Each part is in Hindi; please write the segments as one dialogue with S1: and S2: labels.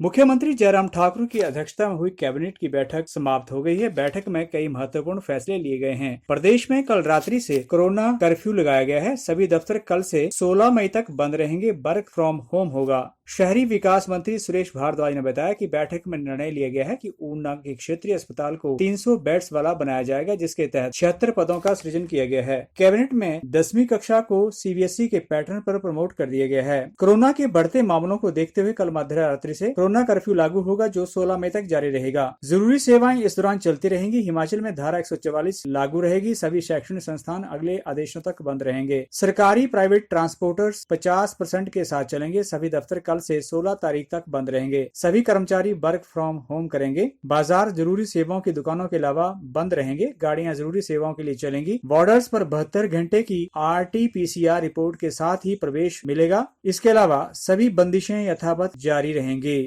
S1: मुख्यमंत्री जयराम ठाकुर की अध्यक्षता में हुई कैबिनेट की बैठक समाप्त हो गई है। बैठक में कई महत्वपूर्ण फैसले लिए गए हैं। प्रदेश में कल रात्रि से कोरोना कर्फ्यू लगाया गया है। सभी दफ्तर कल से 16 मई तक बंद रहेंगे। वर्क फ्रॉम होम होगा। शहरी विकास मंत्री सुरेश भारद्वाज ने बताया कि बैठक में निर्णय लिया गया है कि ऊना के क्षेत्रीय अस्पताल को 300 बेड्स वाला बनाया जाएगा, जिसके तहत 76 पदों का सृजन किया गया है। कैबिनेट में 10वीं कक्षा को सीबीएसई के पैटर्न पर प्रमोट कर दिया गया है। कोरोना के बढ़ते मामलों को देखते हुए कल मध्य रात्रि से कोरोना कर्फ्यू लागू होगा, जो 16 मई तक जारी रहेगा। जरूरी सेवाएं इस दौरान चलती रहेंगी। हिमाचल में धारा 144 लागू रहेगी। सभी शैक्षणिक संस्थान अगले आदेशों तक बंद रहेंगे। सरकारी प्राइवेट ट्रांसपोर्टर्स 50% के साथ चलेंगे। सभी दफ्तर कल से 16 तारीख तक बंद रहेंगे। सभी कर्मचारी वर्क फ्रॉम होम करेंगे। बाजार जरूरी सेवाओं की दुकानों के अलावा बंद रहेंगे। गाड़ियां जरूरी सेवाओं के लिए चलेंगी। बॉर्डर्स पर 72 घंटे की RT-PCR रिपोर्ट के साथ ही प्रवेश मिलेगा। इसके अलावा सभी बंदिशें यथावत जारी रहेंगी।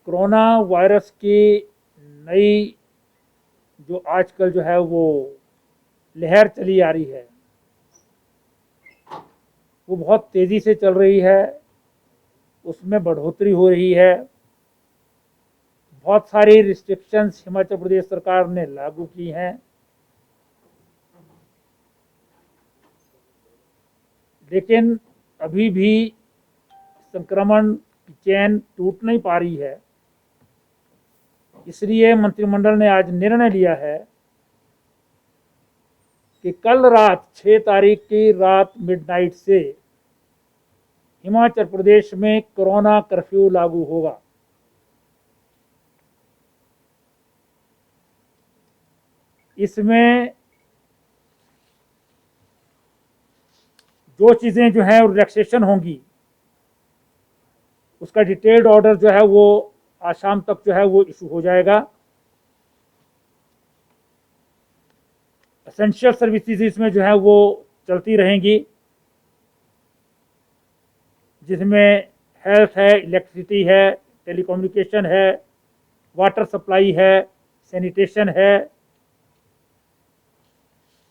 S2: कोरोना वायरस की नई जो आजकल जो है वो लहर चली आ रही है, वो बहुत तेज़ी से चल रही है। उसमें बढ़ोतरी हो रही है। बहुत सारी रिस्ट्रिक्शंस हिमाचल प्रदेश सरकार ने लागू की हैं, लेकिन अभी भी संक्रमण की चेन टूट नहीं पा रही है। इसलिए मंत्रिमंडल ने आज निर्णय लिया है कि कल रात 6 तारीख की रात मिडनाइट से हिमाचल प्रदेश में कोरोना कर्फ्यू लागू होगा। इसमें जो चीज़ें जो है रिलैक्सेशन होंगी, उसका डिटेल्ड ऑर्डर जो है वो आज शाम तक जो है वो इशू हो जाएगा। एसेंशियल सर्विसेज इसमें जो है वो चलती रहेंगी, जिसमें हेल्थ है, इलेक्ट्रिसिटी है, टेलीकम्युनिकेशन है, वाटर सप्लाई है, सैनिटेशन है।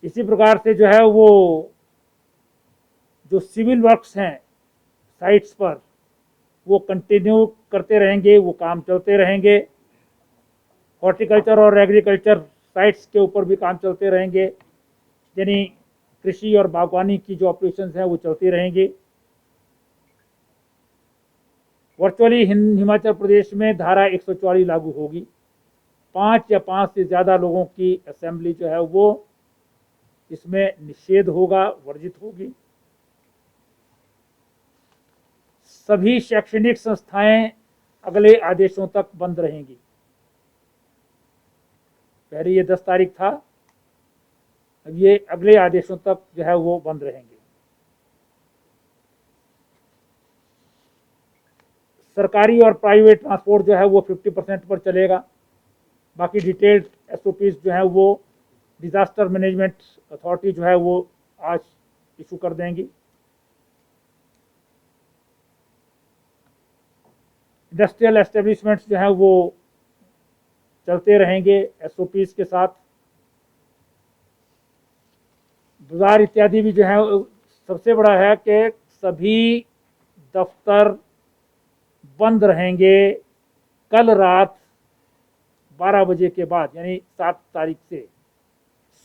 S2: इसी प्रकार से जो है वो जो सिविल वर्क्स हैं साइट्स पर, वो कंटिन्यू करते रहेंगे, वो काम चलते रहेंगे। हॉर्टिकल्चर और एग्रीकल्चर साइट्स के ऊपर भी काम चलते रहेंगे, यानी कृषि और बागवानी की जो ऑपरेशंस हैं वो चलती रहेंगी। वर्चुअली हिमाचल प्रदेश में धारा 144 लागू होगी। 5 या 5 से ज़्यादा लोगों की असेंबली जो है वो इसमें निषेध होगा, वर्जित होगी। सभी शैक्षणिक संस्थाएं अगले आदेशों तक बंद रहेंगी। पहले ये 10 तारीख था, अब ये अगले आदेशों तक जो है वो बंद रहेंगे। सरकारी और प्राइवेट ट्रांसपोर्ट जो है वो 50% पर चलेगा। बाकी डिटेल्ड SOPs जो है वो डिजास्टर मैनेजमेंट अथॉरिटी जो है वो आज इशू कर देंगी। इंडस्ट्रियल एस्टेब्लिशमेंट्स जो है वो चलते रहेंगे SOPs के साथ। बाजार इत्यादि भी जो है, सबसे बड़ा है कि सभी दफ्तर बंद रहेंगे कल रात 12 बजे के बाद, यानी 7 तारीख से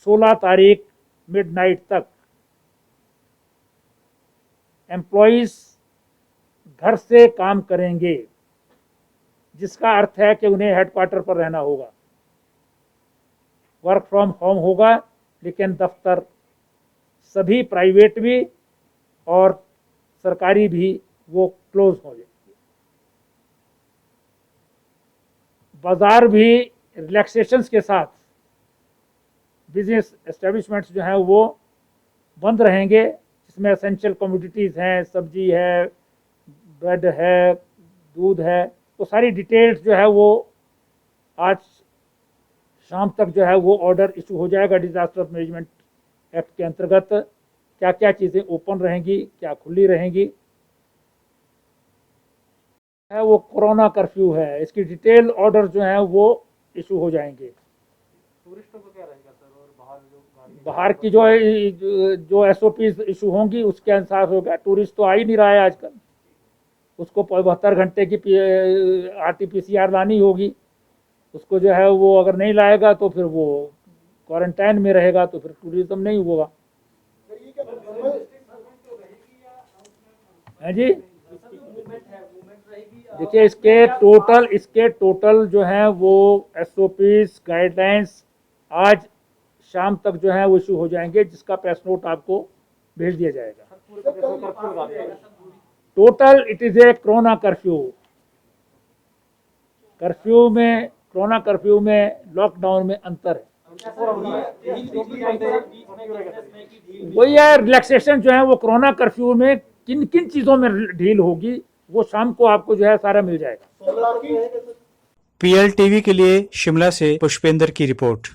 S2: 16 तारीख मिडनाइट तक। एम्प्लॉइज घर से काम करेंगे, जिसका अर्थ है कि उन्हें हेडक्वार्टर पर रहना होगा। वर्क फ्रॉम होम होगा, लेकिन दफ्तर सभी प्राइवेट भी और सरकारी भी वो क्लोज हो जाएंगे। बाजार भी रिलैक्सेशंस के साथ बिजनेस एस्टेब्लिशमेंट्स जो हैं वो बंद रहेंगे, जिसमें एसेंशियल कमोडिटीज़ हैं, सब्जी है, ब्रेड है, दूध है। तो सारी डिटेल्स जो है वो आज शाम तक जो है वो ऑर्डर इशू हो जाएगा। डिजास्टर मैनेजमेंट एक्ट के अंतर्गत क्या क्या चीज़ें ओपन रहेंगी, क्या खुली रहेंगी, है वो कोरोना कर्फ्यू है, इसकी डिटेल ऑर्डर जो है वो इशू हो जाएंगे।
S3: टूरिस्टों को क्या रहेगा सर, और
S2: बाहर की जो SOPs इशू होंगी उसके अनुसार होगा। टूरिस्ट तो आ ही नहीं रहा है आजकल। उसको 72 घंटे की RT-PCR लानी होगी। उसको जो है वो अगर नहीं लाएगा तो फिर वो क्वारंटाइन में रहेगा, तो फिर टूरिज्म नहीं होगा। है जी, देखिए इसके टोटल जो है वो SOPs गाइडलाइंस आज शाम तक जो है वो इशू हो जाएंगे, जिसका प्रेस नोट आपको भेज दिया जाएगा। Total it is a corona curfew. Corona curfew में लॉकडाउन में अंतर है। वही है, रिलैक्सेशन जो है वो कोरोना कर्फ्यू में किन किन चीजों में ढील होगी वो शाम को आपको जो है सारा मिल जाएगा।
S1: PLTV के लिए शिमला से पुष्पेंद्र की रिपोर्ट।